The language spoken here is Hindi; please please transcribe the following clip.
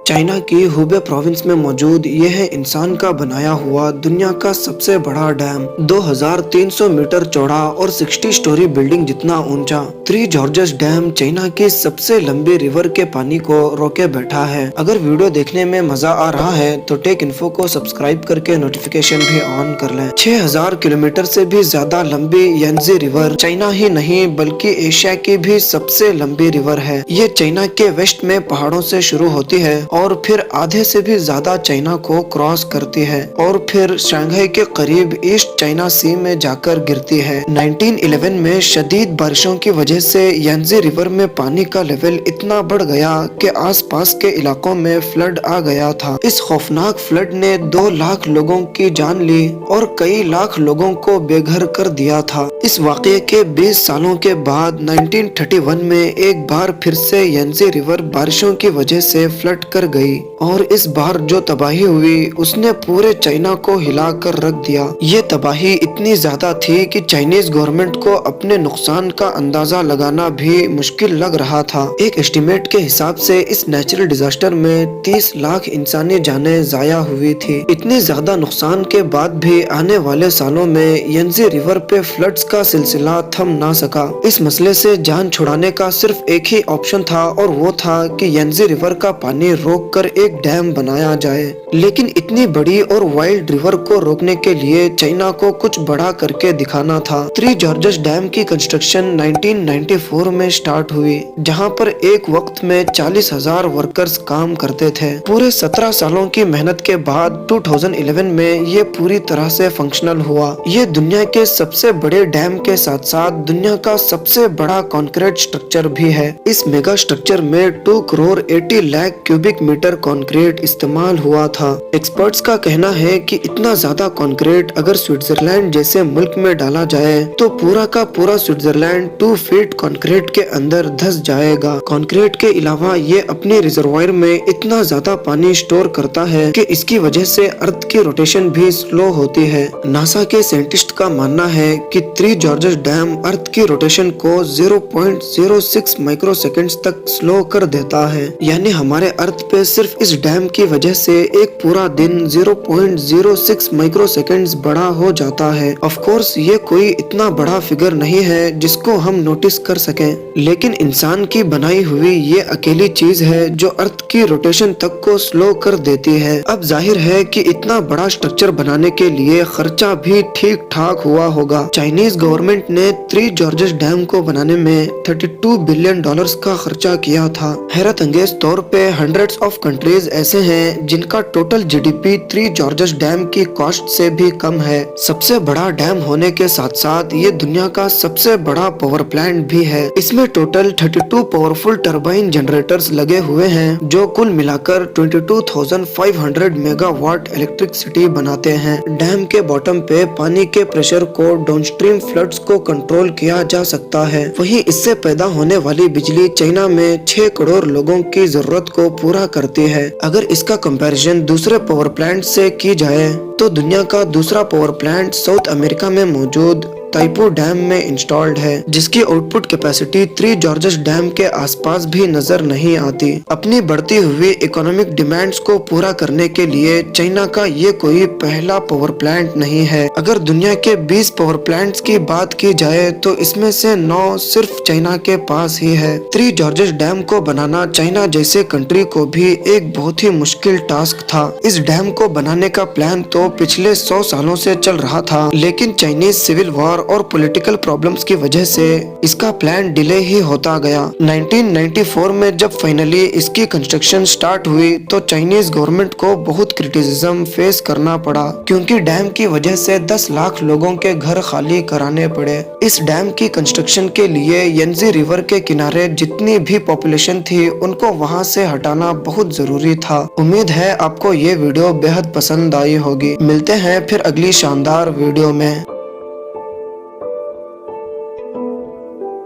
चाइना की हुबे प्रोविंस में मौजूद यह है इंसान का बनाया हुआ दुनिया का सबसे बड़ा डैम। 2300 मीटर चौड़ा और 60 स्टोरी बिल्डिंग जितना ऊंचा थ्री जॉर्जेस डैम चाइना की सबसे लंबी रिवर के पानी को रोके बैठा है। अगर वीडियो देखने में मजा आ रहा है तो टेक इन्फो को सब्सक्राइब करके नोटिफिकेशन भी ऑन कर लें। 6000 किलोमीटर से भी ज्यादा लंबी यांजी रिवर चाइना ही नहीं बल्कि एशिया की भी सबसे लंबी रिवर है। ये चाइना के वेस्ट में पहाड़ों से शुरू होती है और फिर आधे से भी ज्यादा चाइना को क्रॉस करती है और फिर शंघाई के करीब ईस्ट चाइना सी में जाकर गिरती है। 1911 में शदीद बारिशों की वजह से यांजी रिवर में पानी का लेवल इतना बढ़ गया कि आसपास के इलाकों में फ्लड आ गया था। इस खौफनाक फ्लड ने 2 लाख लोगों की जान ली और कई लाख लोगों को बेघर कर दिया था। इस वाकये के 20 सालों के बाद 1931 में एक बार फिर से यांजी रिवर बारिशों की वजह से फ्लड कर गई और इस बार जो तबाही हुई उसने पूरे चाइना को हिला कर रख दिया। ये तबाही इतनी ज्यादा थी कि चाइनीज गवर्नमेंट को अपने नुकसान का अंदाजा लगाना भी मुश्किल लग रहा था। एक एस्टिमेट के हिसाब से इस नेचुरल डिजास्टर में 30 लाख इंसानी जानें जाया हुई थी। इतनी ज्यादा नुकसान के बाद भी आने वाले सालों में यांजी रिवर पे फ्लड्स का सिलसिला थम ना सका। इस मसले से जान छुड़ाने का सिर्फ एक ही ऑप्शन था और वो था कि यांजी रिवर का पानी रोक कर एक डैम बनाया जाए। लेकिन इतनी बड़ी और वाइल्ड रिवर को रोकने के लिए चाइना को कुछ बड़ा करके दिखाना था। थ्री जॉर्जेस डैम की कंस्ट्रक्शन 1994 में स्टार्ट हुई, जहां पर एक वक्त में 40,000 वर्कर्स काम करते थे। पूरे 17 सालों की मेहनत के बाद 2011 में ये पूरी तरह से फंक्शनल हुआ। ये दुनिया के सबसे बड़े डैम के साथ साथ दुनिया का सबसे बड़ा कॉन्क्रीट स्ट्रक्चर भी है। इस मेगा स्ट्रक्चर में 2 crore 80 lakh cubic metre concrete इस्तेमाल हुआ था। एक्सपर्ट्स का कहना है कि इतना ज्यादा कंक्रीट अगर स्विट्जरलैंड जैसे मुल्क में डाला जाए तो पूरा का पूरा स्विट्जरलैंड 2 फीट कंक्रीट के अंदर धंस जाएगा। कंक्रीट के अलावा ये अपने रिजर्वायर में इतना ज्यादा पानी स्टोर करता है कि इसकी वजह से अर्थ की रोटेशन भी स्लो होती है। नासा के साइंटिस्ट का मानना है कि थ्री जॉर्जेस डैम अर्थ की रोटेशन को 0.06 माइक्रो सेकेंड्स तक स्लो कर देता है। यानी हमारे अर्थ पे सिर्फ इस डैम की वजह से एक पूरा दिन 0.06 माइक्रो सेकेंड्स बड़ा हो जाता है। ऑफ कोर्स ये कोई इतना बड़ा फिगर नहीं है जिसको हम नोटिस कर सकें, लेकिन इंसान की बनाई हुई ये अकेली चीज है जो अर्थ की रोटेशन तक को स्लो कर देती है। अब जाहिर है कि इतना बड़ा स्ट्रक्चर बनाने के लिए खर्चा भी ठीक ठाक हुआ होगा। चाइनीज गवर्नमेंट ने थ्री जॉर्जेस डैम को बनाने में $32 बिलियन का खर्चा किया था। हैरत अंगेज तौर पे हंड्रेड्स ऑफ कंट्रीज ऐसे हैं जिनका total GDP three George's dam की कॉस्ट से भी कम है। सबसे बड़ा डैम होने के साथ साथ ये दुनिया का सबसे बड़ा पावर प्लांट भी है। इसमें टोटल 32 पावरफुल टरबाइन जनरेटर्स लगे हुए हैं जो कुल मिलाकर 22,500 मेगावाट इलेक्ट्रिसिटी बनाते हैं। डैम के बॉटम पे पानी के प्रेशर को डाउनस्ट्रीम फ्लड्स को कंट्रोल किया जा सकता है। वहीं इससे पैदा होने वाली बिजली चाइना में 6 करोड़ लोगों की जरूरत को पूरा करती है। अगर इसका कंपैरिजन दूसरे पावर प्लांट से की जाए तो दुनिया का दूसरा पावर प्लांट साउथ अमेरिका में मौजूद ताइपो डैम में इंस्टॉल्ड है, जिसकी output capacity three George's dam के आसपास भी नजर नहीं आती। अपनी बढ़ती हुई इकोनॉमिक डिमांड्स को पूरा करने के लिए चाइना का ये कोई पहला पावर प्लांट नहीं है। अगर दुनिया के 20 पावर प्लांट्स की बात की जाए तो इसमें से 9 सिर्फ चाइना के पास ही है। थ्री जॉर्जेस डैम को बनाना चाइना जैसे कंट्री को भी एक बहुत ही मुश्किल टास्क था। इस डैम को बनाने का प्लान तो पिछले 100 सालों से चल रहा था, लेकिन चाइनीज सिविल वॉर और पॉलिटिकल प्रॉब्लम्स की वजह से इसका प्लान डिले ही होता गया। 1994 में जब फाइनली इसकी कंस्ट्रक्शन स्टार्ट हुई तो चाइनीज गवर्नमेंट को बहुत क्रिटिसिज्म फेस करना पड़ा, क्योंकि डैम की वजह से 10 लाख लोगों के घर खाली कराने पड़े। इस डैम की कंस्ट्रक्शन के लिए यांजी रिवर के किनारे जितनी भी पॉपुलेशन थी उनको वहां से हटाना बहुत जरूरी था। उम्मीद है आपको ये वीडियो बेहद पसंद आई होगी। मिलते हैं फिर अगली शानदार वीडियो में।